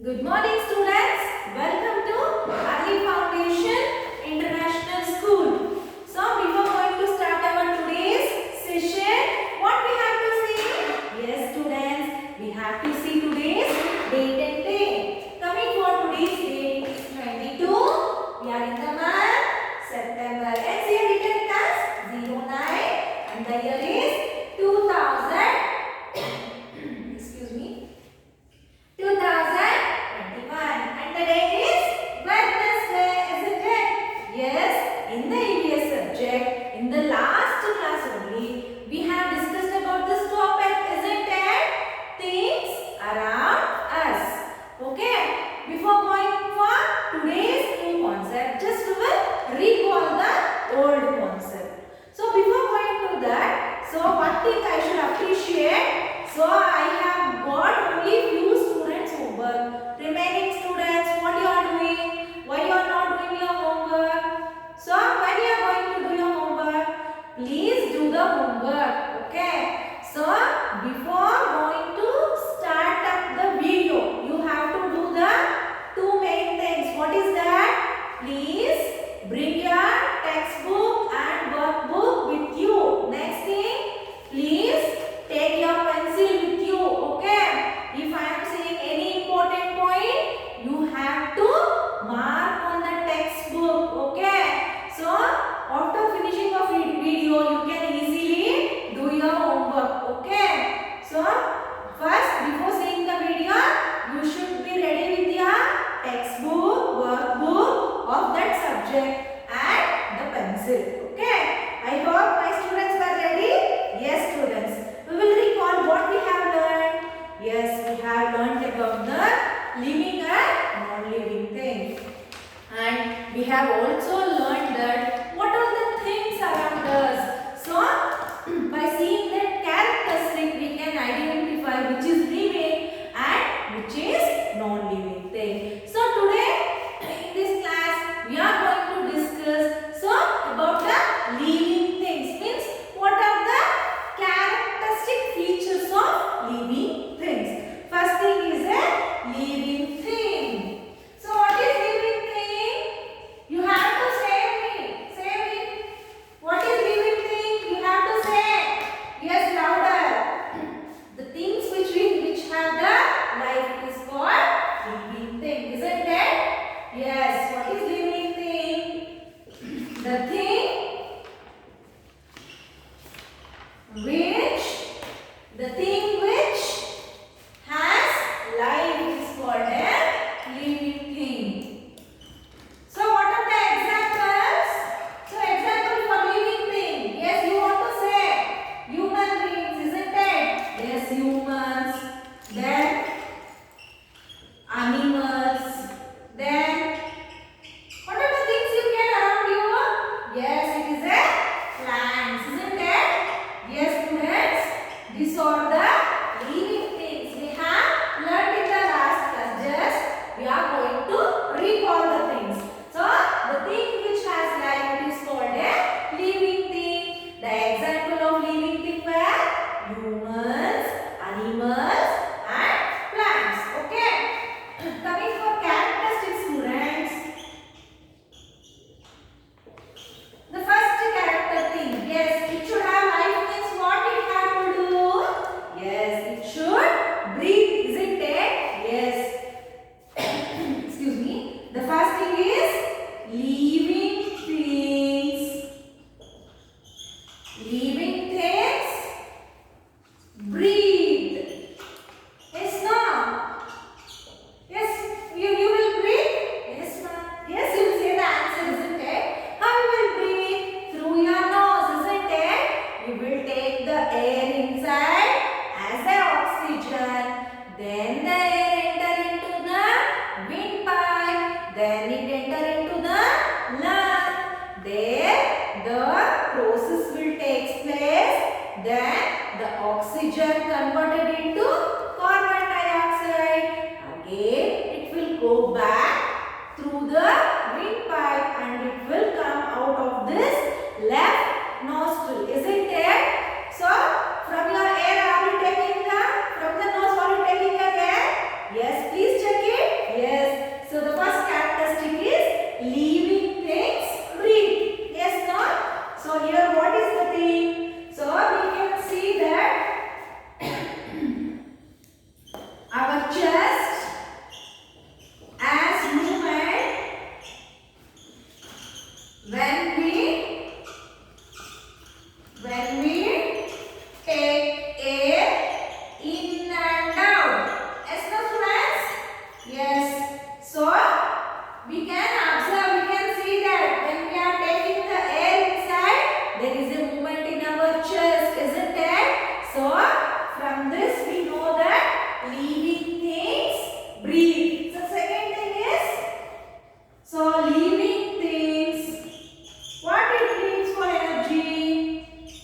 Good morning, students. Welcome to Early Foundation International School. So, before going to start our today's session, what we have to see? Yes, students, we have to see today's date and day. Coming for today's date is 22. We are in the month September. Let's see written as 09 and the year is 2000. Excuse me. 2021 and the day is Wednesday, isn't it? Yes, in the EVS subject, in the last class only, we have discussed about this topic, isn't it? Things around us. Okay, before going for today's new concept, just we will recall the old concept. So before going to that, so one thing I should appreciate, so I have got only few students homework. Remaining students, what you are doing? Why you are not doing your homework? So when you are going to do your homework, please do the homework. Okay. So before going to start up the video, you have to do the two main things. What is that? Please bring your textbook and workbook with you. Next thing, please take your pencil with you. Okay. If I am saying any important point, you have to mark on the textbook. Okay. So after finishing of video, you can easily do your homework. Okay. So first, before seeing the video, you should be ready with your textbook, workbook of that subject and the pencil. Okay. I hope my students are ready. Yes, students. We will recall what we have learned. Yes, we have learned about the living and non-living things. And we have also learned that what are the things around us. So, by seeing that characteristic, we can identify which is living and which is non-living thing. So, today in this class, we are going to discuss about the living things. Means what are the characteristic features of living things. First thing is a living thing. So what is living thing? You have to say me. Say me. What is living thing? You have to say. Yes, louder. The things which have the life is called living thing. Isn't it? Yes. What is living thing? The thing which has life is called a living thing. So what are the examples? So example for living thing. Yes, you want to say human beings, isn't it? Yes, humans. Then animals. Then what are the things you get around you? Yes, it is a plants, isn't it? Yes, students. These are the living things we have learned in the last class. Just we are going to recall the things. So the thing which has life is called a living thing. The example of living thing were humans, animals, and plants. Okay. Coming for characteristics, students. The first character thing, yes, it should have life means what it have to do? Yes, it should breathe, isn't it? Yes. Excuse me. The first thing is living things. Living things breathe. Yes, no? Yes, you will breathe? Yes, ma'am. Yes, you will say the answer, isn't it? How you will breathe? Through your nose, isn't it? You will take the air inside as the oxygen. Then the air enter into the windpipe. Then it enter into the lung. There the process will take place. Then the oxygen converted into carbon dioxide. Again it will go back through the windpipe and it will come out of this left nostril, isn't it? So from your air are you taking the, from the nose are you taking your air? our chest as movement when we take air in and out. Yes, no students? Yes. So we can observe, we can see that when we are taking the air inside, there is a movement in our chest, isn't it? So from this we know that living things breathe. So second thing is, so living things, what it needs for energy?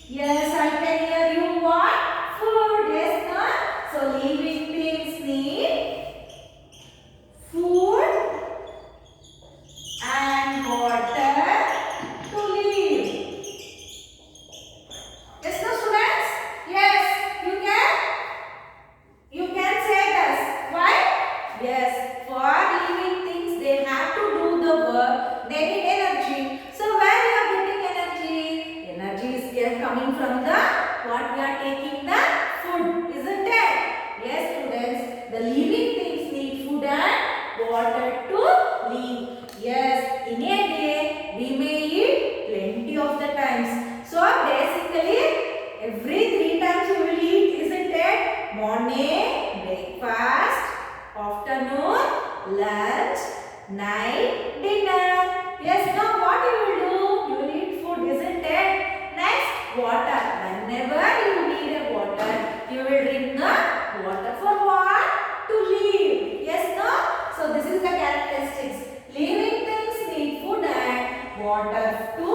Yes, I can hear you. What? Food. Yes, no? So living things need food and water to live. Yes, no students? Yes, you can say this. Why? Yes, for living things they have to do the work. They need energy. So where you are getting energy? Energy is coming from the what we are taking the food, isn't it? Yes, students. The living things need food and water to live. Yes, in a day we may eat plenty of the times. So basically every 3 times you will eat, isn't it? Morning, breakfast, afternoon, lunch, night, dinner. Yes, now what you will do? You will eat food, isn't it? Next, water. Whenever you need a water, you will drink the water for what? To live. Yes, no? So this is the characteristics. Living things need food and water to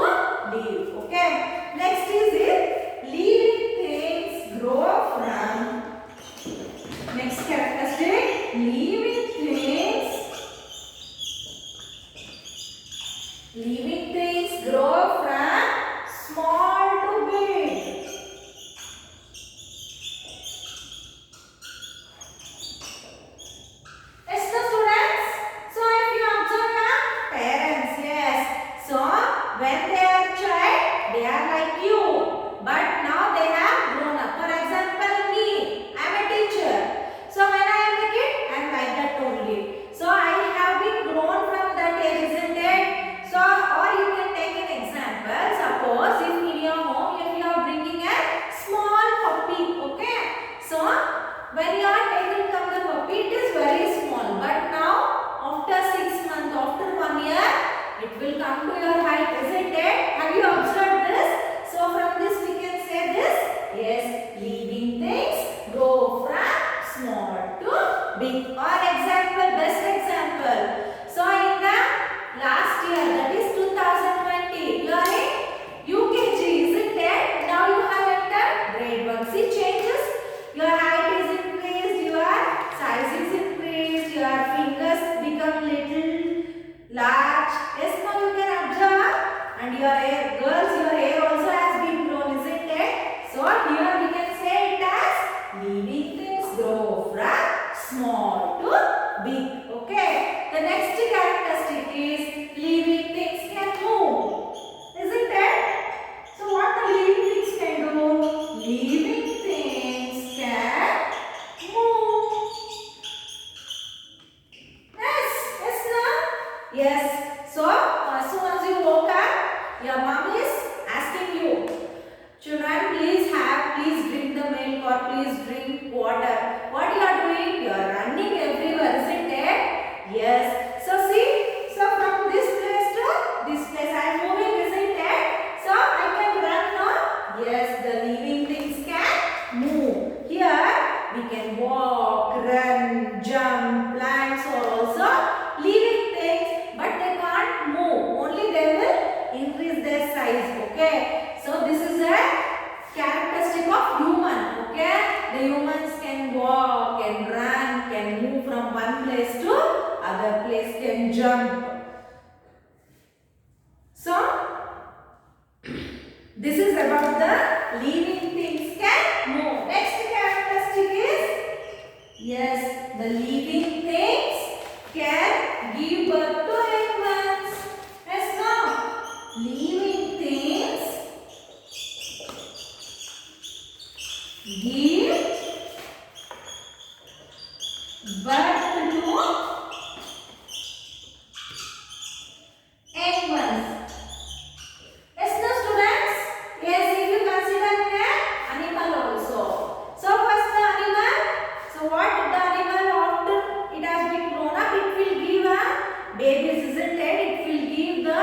live. Okay. Next is it. Living things grow from. Next characteristic. Living things grow from small to big. Yes, the students. So if you observe your parents, yes. So when they are child, they are like you. But now they have grown up. For example, me, I am a teacher. So when I am a kid, I am like that only. So I have been grown from that age, isn't it? So or you can take an example. Suppose if in your home, if you are bringing a small puppy, okay? So when you are taking come the puppy, it is very small. But now after 6 months, after 1 year, it will come to your height, isn't it? Have you observed this? So from this we can say this. Yes, living things grow from small to big. Or example, best example. So in the last year, that is 2020, you are in UKG, isn't it? Now you have entered grade 1. See changes? Your height is increased, your size is increased, your fingers become little large. Yes, now you can observe. And your hair, girls, your hair also has been grown, isn't it? So here we can say it as living things grow from small to big. Okay. The next characteristic is living things can move, isn't it? So what the living things can do? Living things can move. Yes, no? Yes. So as soon as you woke up, your mom is asking you, children, please drink the milk or please drink water. What you are doing? You are running everywhere, isn't it? Yes. So see, so from this place to this place I am moving, isn't it? So I can run now. Yes, the living things can move. Here we can walk, run, jump. Plants are also living things, but they can't move. Only they will increase their size. Okay. So this is a characteristic of human. Okay. The humans can walk, can run, can move from one place to other place, can jump. So this is about the living things can move. Next characteristic is, yes, the living things can give birth to humans. Yes, no? Living things give birth to young ones. Yes, no students? Yes, if you consider an animal also. So first the animal. So what the animal after it has been grown up, it will give a babies, isn't it? It will give the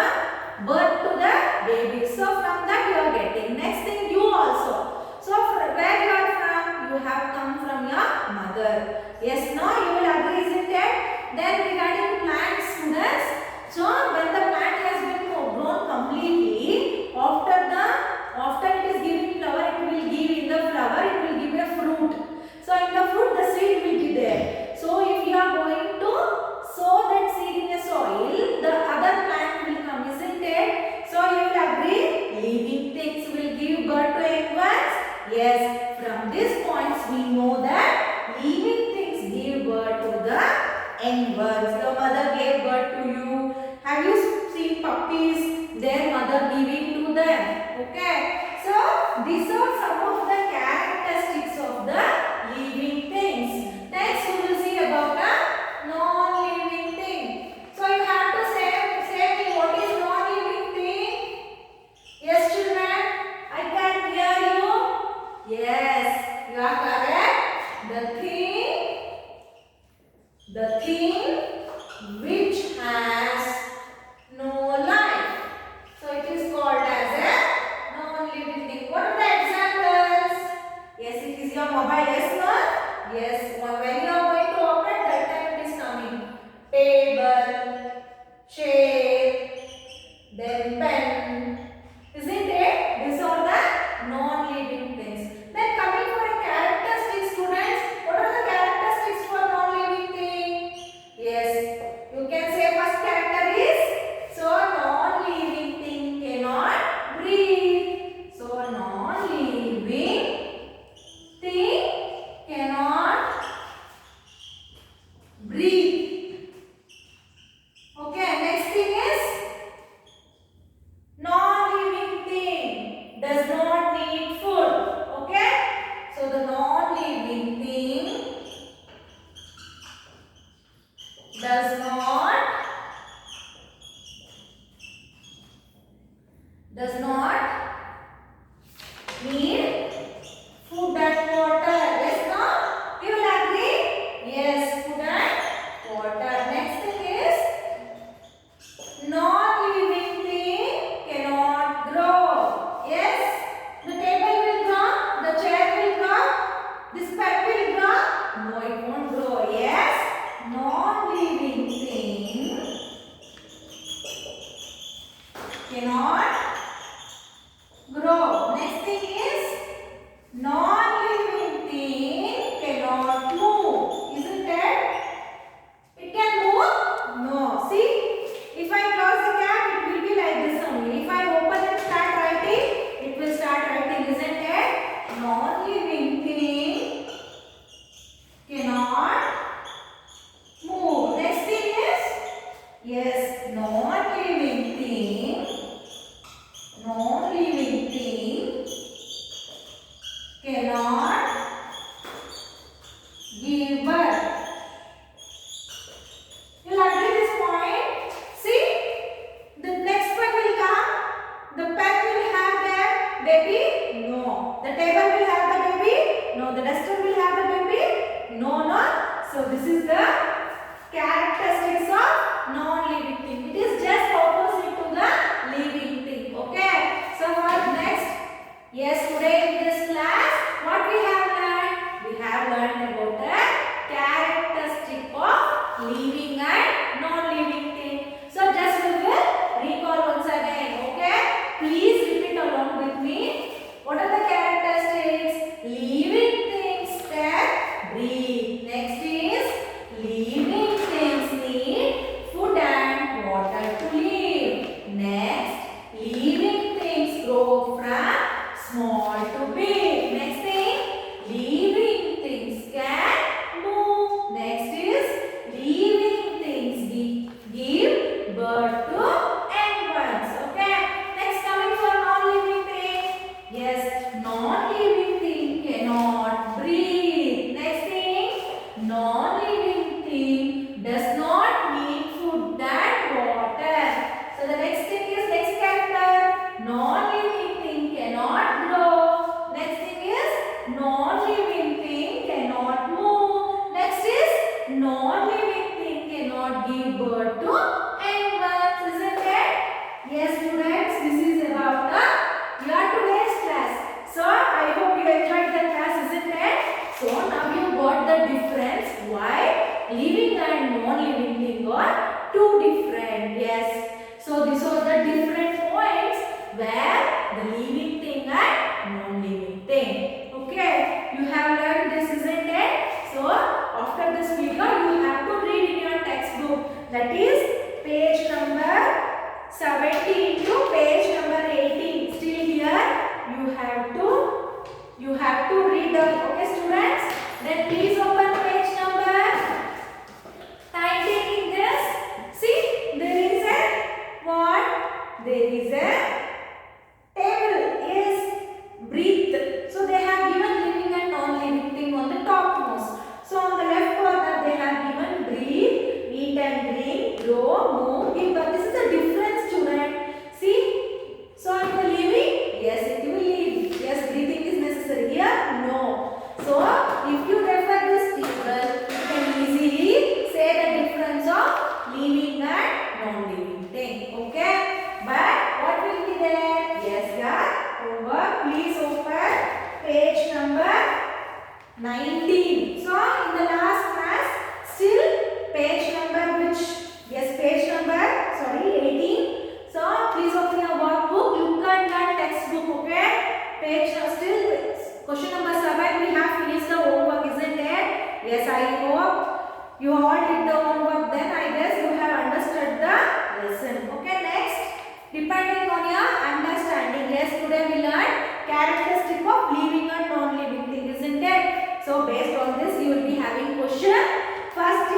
birth to the baby. So from that you are getting. Next thing you also. So where you are from? You have come from your mother. Yes, no, you will agree, isn't it? Then regarding plants, students. So when the plant has been grown completely, after it is giving flower, it will give in the flower, it will give a fruit. So in the fruit, the seed will be there. So if you are going to sow that seed in the soil, the other plant will come, isn't it? So you will agree, living things will give birth to young ones. Yes, from these points we know that living things give birth to the young ones. Your mother gave birth to you. Have you seen puppies? Their mother giving to them. Okay. So these are some of the characteristics of the living things. Next we will see about the non-living thing. So you have to say me what is non-living thing? Yes, children. I can hear you. Yes, you are correct. The thing which has no life. So it is called as a non-living thing. What are the examples? Yes, it is your mobile. Yes, no? Yes, when you are going to operate, that time it is coming. Table, chair, then pen. Isn't it? These are the non-living things. Then coming for a characteristic, students. What are the characteristics for non-living thing? Yes, you can say first character is, so non-living thing cannot breathe. So non-living thing cannot breathe. Okay, next thing is non-living thing does not need food. Okay, so the non-living thing does not need food and water. Yes, no? You will agree? Yes, food and water. Next thing is non-living thing cannot grow. Yes, the table will grow, the chair will grow, this pen will grow. No, it won't grow. Yes, non-living thing cannot grow. Next thing is non-living thing cannot move. Isn't it? It can move? No. See, if I close the cap, it will be like this only. If I open and start writing, it will start writing. Isn't it? Non-living thing cannot move. Next thing is, yes, non-living thing cannot give birth. You will agree this point? See, the next one will come. The pen will have the baby? No. The table will have the baby? No. The duster will have the baby? No, no. So this is the characteristics of non-living thing. It is just opposite to the living thing. Okay. So what next? Yes, today in this class, what we have learned? We have learned about the characteristic of living and non-living thing. So just we will recall once again. Okay. Please repeat along with me. What are the characteristics? Living things can breathe. Next is living things need food and water to live. Next, living things grow from small to big. Next thing, living things can move. Next is living things give birth to young ones. Okay. Next, coming for non-living thing. Yes, non-living thing cannot breathe. Next thing, non-living non-living thing cannot give birth to young ones, isn't it? Yes, students, this is about your today's class. So I hope you enjoyed the class, isn't it? So now you got the difference why living and non-living thing are two different. Yes. So these are the different points where the living thing and non-living thing. Okay. You have learned this, isn't it? So after this video you have to read in your textbook. That is page number 17 to page number 18. Still here you have to read the, okay students? Then please open page number 19 in this. See, there is a what? There is a table. Yes, breathe. So they have given living and non-living thing on the topmost. So on the left corner they have given breathe, eat and drink, grow, move, give birth. This is a difference, student. See? So in the living, yes, it will live. Yes, breathing is necessary here. No. So if you refer this table, you can easily say the difference of living and non-living thing. Okay? But what will be there? Yes, yeah. Homework. Please open page number 19. So in the last class, still page number which? Yes, page number, sorry, 18. So please open your workbook, look at that textbook, okay? Page still question number 7. We have finished the homework, isn't it? Yes, I hope you all did the homework. Then I guess you have understood the lesson. Okay, next, depending on your understanding. Yes, today we learned characteristic of living and non-living thing, isn't it? So based on this, you will be having question. First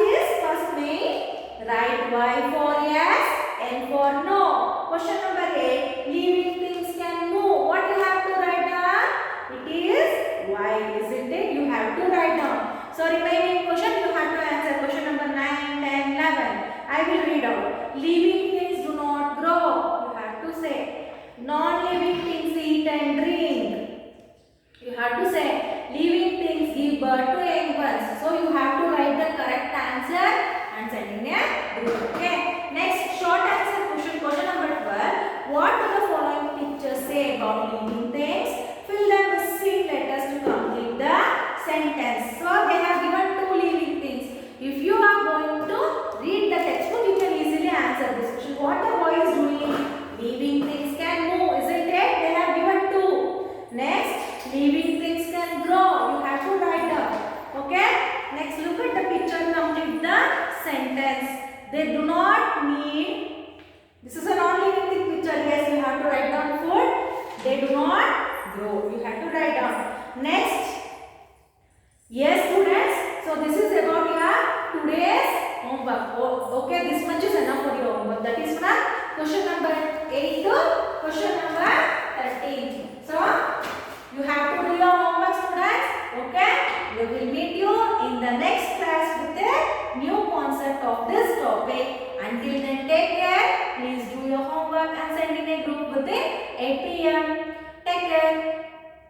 main, write Y for yes, N for no. Question number 8, living things can move. What you have to write down? It is Y, isn't it? You have to write down. So remaining question you have to answer. Question number 9, 10, 11. I will read out. Living things do not grow. You have to say. Non-living things eat and drink. You have to say. Living things give birth to young ones. So you have to write the correct answer and send in a group. Okay. Next short answer question. Question number 12. What do the following pictures say about living things? Fill them with missing letters to complete the sentence. So they have given two living things. If you are going to read the textbook, you can easily answer this question. What the boy is doing? Living things can move, isn't it? They have given two. Next, living things can grow. You have to write down. Okay? Next, look at the picture and complete the sentence. They do not need. This is a non-living thing picture. Yes, you have to write down food. They do not grow. You have to write down. Next. Yes, students. So this is about your today's homework. Okay, this much is enough for your homework. That is from question number 8 to question number 13. So you have to do your homework, students. Okay. We will meet you in the next class with a new concept of this topic. Until then, take care. Please do your homework and send in a group within 8 p.m. Take care.